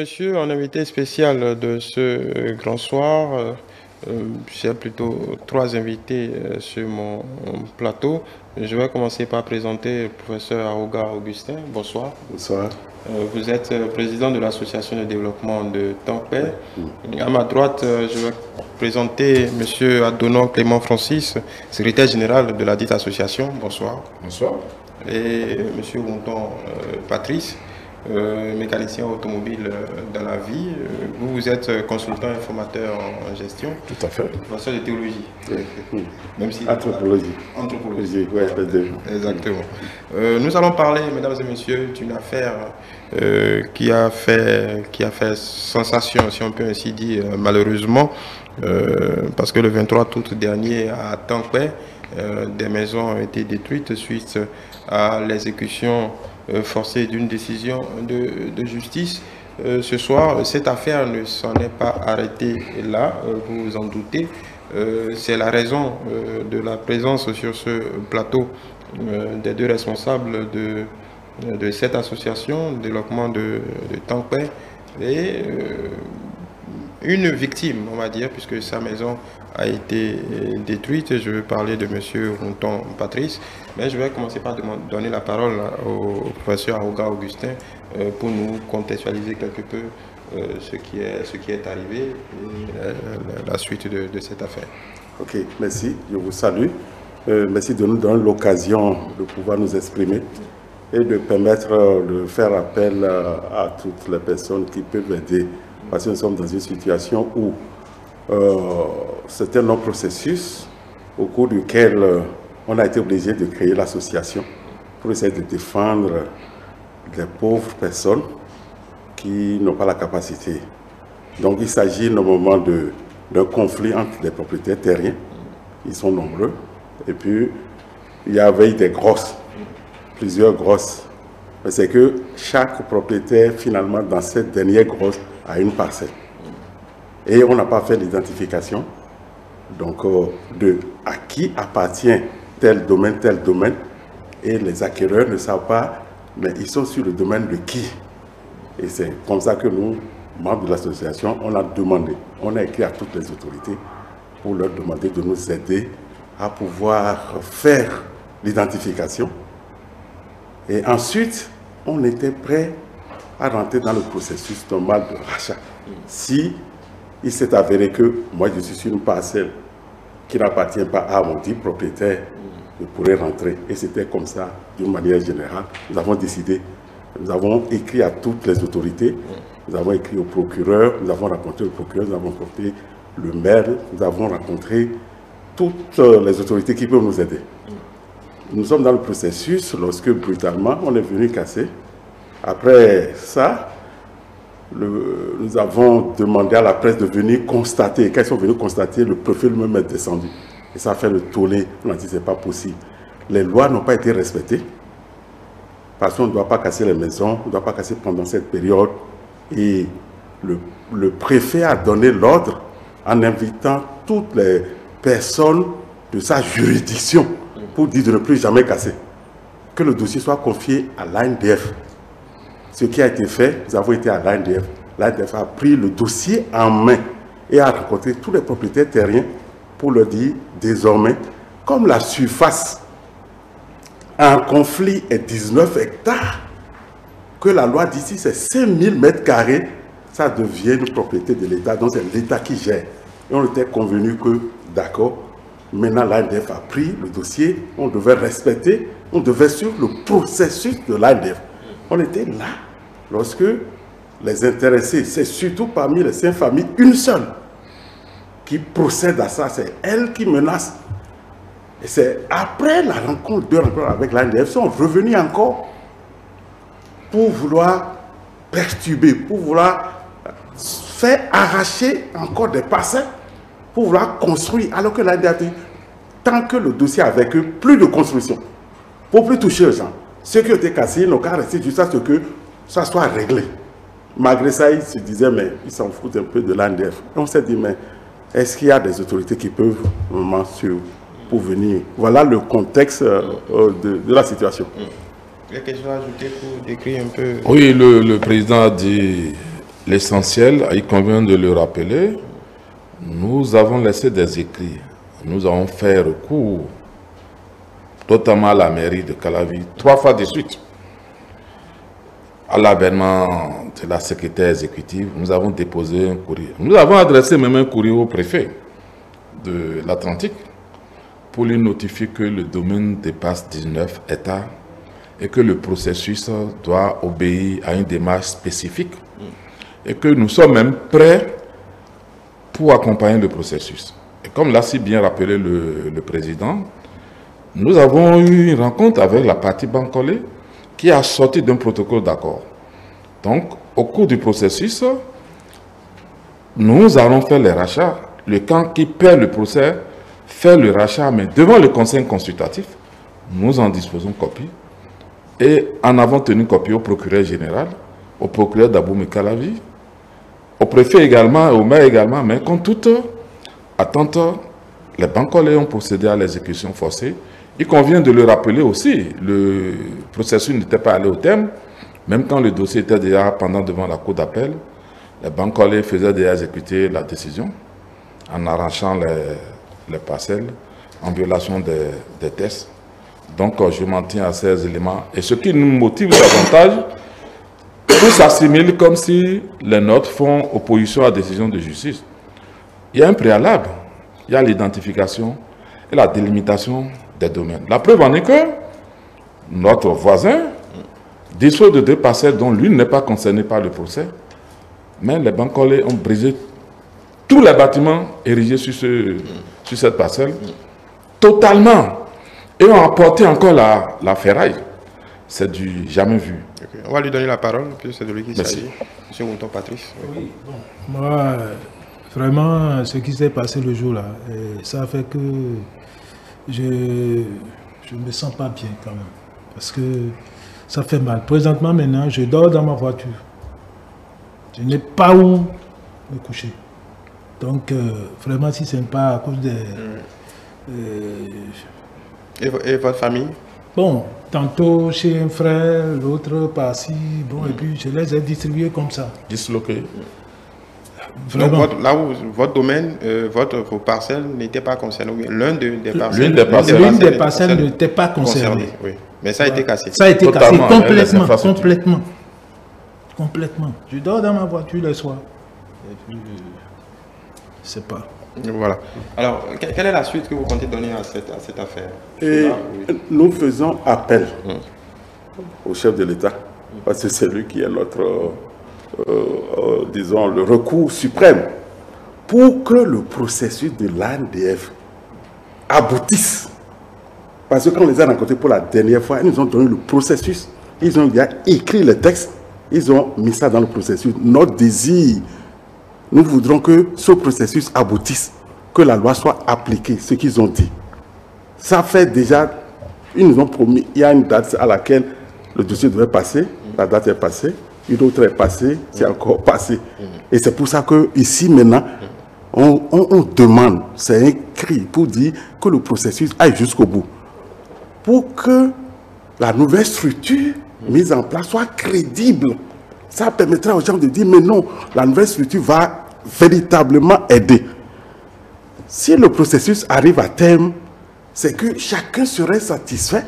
monsieur, en invité spécial de ce grand soir, j'ai plutôt trois invités sur mon plateau. Je vais commencer par présenter le professeur Aouga Augustin. Bonsoir. Bonsoir. Vous êtes président de l'association de développement de Tampere. À ma droite, je vais présenter monsieur Adonon Clément Francis, secrétaire général de la dite association. Bonsoir. Bonsoir. Et monsieur Wonton Patrice, mécanicien automobile dans la vie. Vous êtes consultant et formateur en gestion. Tout à fait. Professeur de théologie. Même si anthropologie. Anthropologie. Oui, exactement. Nous allons parler, mesdames et messieurs, d'une affaire qui a fait sensation, si on peut ainsi dire, malheureusement, parce que le 23 août dernier, à Tampere, des maisons ont été détruites suite à l'exécution forcée d'une décision de justice. Ce soir, cette affaire ne s'en est pas arrêtée là, vous vous en doutez. C'est la raison de la présence sur ce plateau des deux responsables de cette association, développement de Tampere, et une victime, on va dire, puisque sa maison a été détruite. Je vais parler de M. Wonton Patrice, mais je vais commencer par donner la parole au professeur Aouga Augustin pour nous contextualiser quelque peu ce qui est arrivé et la suite de cette affaire. Ok, merci, je vous salue. Merci de nous donner l'occasion de pouvoir nous exprimer et de permettre de faire appel à toutes les personnes qui peuvent aider, parce que nous sommes dans une situation où c'est un long processus au cours duquel on a été obligé de créer l'association pour essayer de défendre les pauvres personnes qui n'ont pas la capacité. Donc il s'agit normalement d'un conflit entre les propriétaires terriens, ils sont nombreux, et puis il y avait des grosses, plusieurs grosses. Mais c'est que chaque propriétaire finalement dans cette dernière grosse a une parcelle. Et on n'a pas fait l'identification donc de à qui appartient tel domaine, et les acquéreurs ne savent pas, mais ils sont sur le domaine de qui. Et c'est comme ça que nous, membres de l'association, on a demandé, on a écrit à toutes les autorités pour leur demander de nous aider à pouvoir faire l'identification. Et ensuite, on était prêt à rentrer dans le processus normal de rachat. Si il s'est avéré que moi je suis sur une parcelle qui n'appartient pas à mon dit propriétaire, je pourrais rentrer. Et c'était comme ça, d'une manière générale. Nous avons décidé, nous avons écrit à toutes les autorités, nous avons écrit au procureur, nous avons rencontré le procureur, nous avons rencontré le maire, nous avons rencontré toutes les autorités qui peuvent nous aider. Nous sommes dans le processus lorsque brutalement on est venu casser. Après ça, nous avons demandé à la presse de venir constater. Quand ils sont venus constater, le préfet lui-même est descendu. Et ça a fait le tollé. On a dit c'est pas possible. Les lois n'ont pas été respectées. Parce qu'on ne doit pas casser les maisons, on ne doit pas casser pendant cette période. Et le préfet a donné l'ordre en invitant toutes les personnes de sa juridiction pour dire de ne plus jamais casser. Que le dossier soit confié à l'ANDF. Ce qui a été fait, nous avons été à l'ANDF. L'ANDF a pris le dossier en main et a rencontré tous les propriétaires terriens pour leur dire désormais, comme la surface en conflit est 19 hectares, que la loi d'ici c'est 5000 mètres carrés, ça devient une propriété de l'État, donc c'est l'État qui gère. Et on était convenu que, d'accord, maintenant l'ANDF a pris le dossier, on devait respecter, on devait suivre le processus de l'ANDF. On était là lorsque les intéressés, c'est surtout parmi les 5 familles, une seule qui procède à ça, c'est elle qui menace. Et c'est après la rencontre, 2 rencontres avec l'ANDF, sont revenus encore pour vouloir perturber, pour vouloir faire arracher encore des parcelles, pour vouloir construire, alors que l'ANDF a dit, tant que le dossier avec eux, plus de construction, pour plus toucher aux gens. Ceux qui ont été cassés, ils n'ont qu'à rester jusqu'à ce que ça soit réglé. Malgré ça, ils se disaient, mais ils s'en foutent un peu de l'ANDF. Et on s'est dit, mais est-ce qu'il y a des autorités qui peuvent vraiment suivre pour venir? Voilà le contexte de la situation. Il y a quelque chose à ajouter pour décrire un peu? Oui, le président a dit l'essentiel, il convient de le rappeler, nous avons laissé des écrits. Nous avons fait recours, notamment à la mairie de Calavi, 3 fois de suite. À l'avènement de la secrétaire exécutive, nous avons déposé un courrier. Nous avons adressé même un courrier au préfet de l'Atlantique pour lui notifier que le domaine dépasse 19 hectares et que le processus doit obéir à une démarche spécifique et que nous sommes même prêts pour accompagner le processus. Et comme l'a si bien rappelé le président, nous avons eu une rencontre avec la partie Bankole qui a sorti d'un protocole d'accord. Donc, au cours du processus, nous allons faire les rachats. Le camp qui perd le procès fait le rachat, mais devant le conseil consultatif, nous en disposons copie. Et en avons tenu copie au procureur général, au procureur d'Aboumé Calavi, au préfet également, au maire également, mais comme toute attente, les Bancolais ont procédé à l'exécution forcée. Il convient de le rappeler aussi, le processus n'était pas allé au terme, même quand le dossier était déjà pendant devant la cour d'appel, les Bancolais faisaient déjà exécuter la décision en arrachant les parcelles, en violation des tests. Donc je m'en tiens à ces éléments. Et ce qui nous motive davantage, tout s'assimile comme si les nôtres font opposition à la décision de justice. Il y a un préalable, il y a l'identification et la délimitation des domaines. La preuve en est que notre voisin dispose de 2 parcelles dont l'une n'est pas concernée par le procès, mais les Bancolais ont brisé tous les bâtiments érigés sur cette parcelle, totalement, et ont apporté encore la ferraille. C'est du jamais vu. Okay. On va lui donner la parole, puis c'est de lui qui s'agit. Monsieur Mouton Patrice. Oui, bon. Moi, vraiment, ce qui s'est passé le jour-là, ça fait que je ne me sens pas bien quand même. Parce que ça fait mal. Présentement, maintenant, je dors dans ma voiture. Je n'ai pas où me coucher. Donc, vraiment, si ce n'est pas à cause des... Et votre famille? Bon, tantôt chez un frère, l'autre par-ci, bon, et puis je les ai distribués comme ça. Disloqués. Vraiment. Donc, là où votre domaine, vos parcelles n'étaient pas concernées, l'une des parcelles. L'une des parcelles n'était pas concernée. Oui. Mais ça a été cassé. Ça a été cassé Totalement, complètement. Je dors dans ma voiture le soir. Et puis, je sais pas. Voilà. Alors, quelle est la suite que vous comptez donner à cette affaire? Et nous faisons appel au chef de l'État, parce que c'est lui qui est notre, disons, le recours suprême, pour que le processus de l'ANDF aboutisse. Parce que quand on les a rencontrés pour la dernière fois, ils nous ont donné le processus, ils ont déjà écrit le texte, ils ont mis ça dans le processus. Notre désir, nous voudrons que ce processus aboutisse, que la loi soit appliquée, ce qu'ils ont dit. Ça fait déjà, ils nous ont promis, il y a une date à laquelle le dossier devait passer, la date est passée, une autre est passée, c'est encore passé. Et c'est pour ça que ici maintenant, on demande, c'est un cri pour dire que le processus aille jusqu'au bout. Pour que la nouvelle structure mise en place soit crédible. Ça permettra aux gens de dire, mais non, la nouvelle structure va véritablement aider. Si le processus arrive à terme, c'est que chacun serait satisfait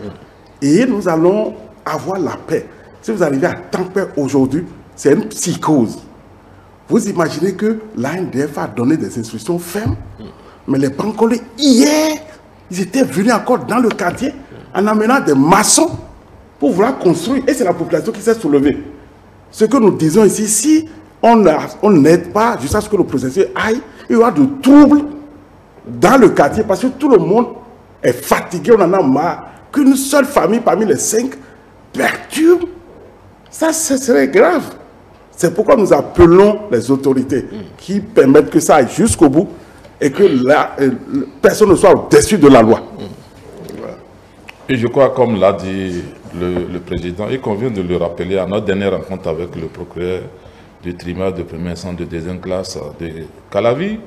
et nous allons avoir la paix. Si vous arrivez à temps paix aujourd'hui, c'est une psychose. Vous imaginez que l'ANDF a donné des instructions fermes, mais les Bancolais, hier, ils étaient venus encore dans le quartier en amenant des maçons pour vouloir construire. Et c'est la population qui s'est soulevée. Ce que nous disons ici, si on n'aide pas jusqu'à ce que le processus aille, il y aura de troubles dans le quartier parce que tout le monde est fatigué, on en a marre. Qu'une seule famille parmi les 5 perturbe, ça serait grave. C'est pourquoi nous appelons les autorités qui permettent que ça aille jusqu'au bout et que personne ne soit au-dessus de la loi. Et je crois, comme l'a dit le président, il convient de le rappeler à notre dernière rencontre avec le procureur du tribunal de première instance de deuxième classe de Calavi,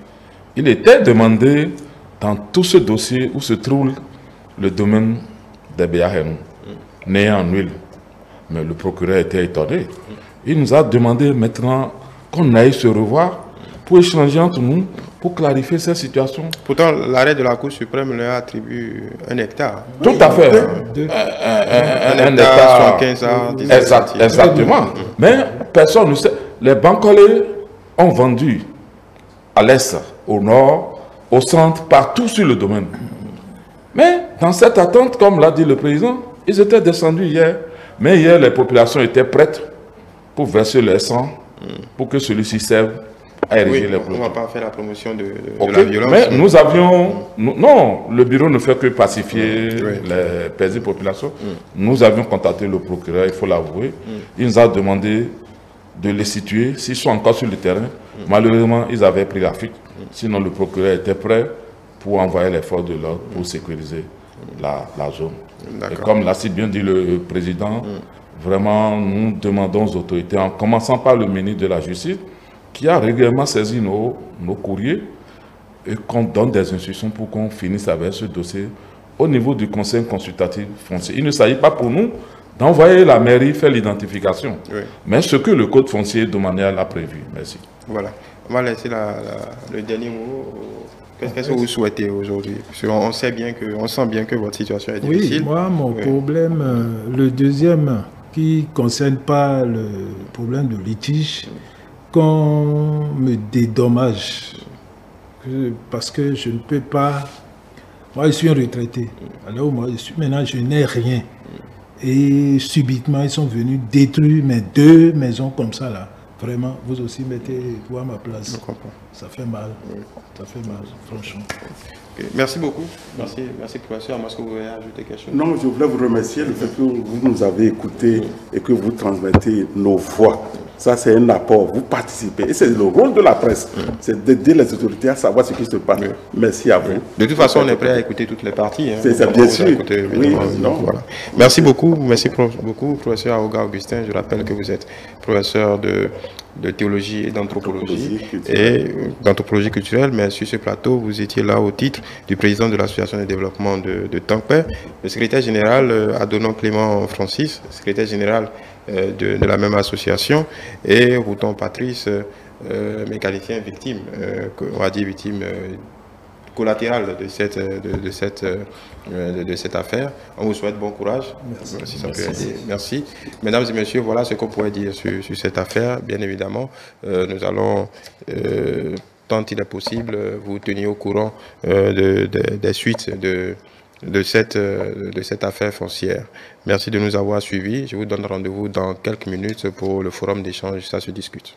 il était demandé dans tout ce dossier où se trouve le domaine des Béahénou, né en huile. Mais le procureur était étonné. Il nous a demandé maintenant qu'on aille se revoir pour échanger entre nous, pour clarifier cette situation. Pourtant, l'arrêt de la Cour suprême leur attribue 1 hectare. Tout à fait. Un hectare, 75 à 10 Exactement. Mais personne ne sait. Les Bancolais ont vendu à l'est, au nord, au centre, partout sur le domaine. Mais dans cette attente, comme l'a dit le président, ils étaient descendus hier. Mais hier, les populations étaient prêtes pour verser leur sang, pour que celui-ci serve à ériger les clôtures. On ne va pas faire la promotion de Okay. la violence. Mais nous avions... non, le bureau ne fait que pacifier les paisibles populations. Nous avions contacté le procureur, il faut l'avouer. Il nous a demandé de les situer, s'ils sont encore sur le terrain. Malheureusement, ils avaient pris la fuite. Sinon, le procureur était prêt pour envoyer les forces de l'ordre pour sécuriser la zone. Et comme l'a si bien dit le président, vraiment, nous demandons aux autorités, en commençant par le ministre de la Justice, qui a régulièrement saisi nos courriers, et qu'on donne des instructions pour qu'on finisse avec ce dossier au niveau du conseil consultatif foncier. Il ne s'agit pas pour nous d'envoyer la mairie faire l'identification, mais ce que le code foncier domanial a prévu. Merci. Voilà. On va laisser le dernier mot. Qu'est-ce que vous souhaitez aujourd'hui? On sait bien on sent bien que votre situation est difficile. Oui, moi, mon problème, le deuxième, qui ne concerne pas le problème de litige, qu'on me dédommage. Parce que je ne peux pas... Moi, je suis un retraité. Alors, moi, maintenant, je n'ai rien. Et subitement, ils sont venus détruire mes 2 maisons comme ça, là. Vraiment, vous aussi mettez-vous à ma place. Je comprends. Ça fait mal. Ça fait mal, franchement. Okay. Merci beaucoup. Merci, professeur. Est-ce que vous voulez ajouter quelque chose? Non, je voulais vous remercier le fait que vous nous avez écoutés et que vous transmettez nos voix. Ça, c'est un apport. Vous participez. Et c'est le rôle de la presse. C'est d'aider les autorités à savoir ce qui se passe. Merci à vous. De toute façon, on est prêt à écouter toutes les parties. Hein. C'est bien sûr. Voilà. Merci beaucoup. Merci beaucoup, professeur Aouga Augustin. Je rappelle que vous êtes professeur de théologie et d'anthropologie culturelle, mais sur ce plateau, vous étiez là au titre du président de l'association de développement de Tankpé, le secrétaire général Adonon Clément Francis, secrétaire général de la même association, et Routon Patrice, mécanicien victime, on va dire victime collatérale de cette affaire. On vous souhaite bon courage. Si ça peut aider. Merci. Mesdames et messieurs, voilà ce qu'on pourrait dire sur cette affaire. Bien évidemment, nous allons, tant il est possible, vous tenir au courant des suites de cette affaire foncière. Merci de nous avoir suivis. Je vous donne rendez-vous dans quelques minutes pour le forum d'échange. Ça se discute.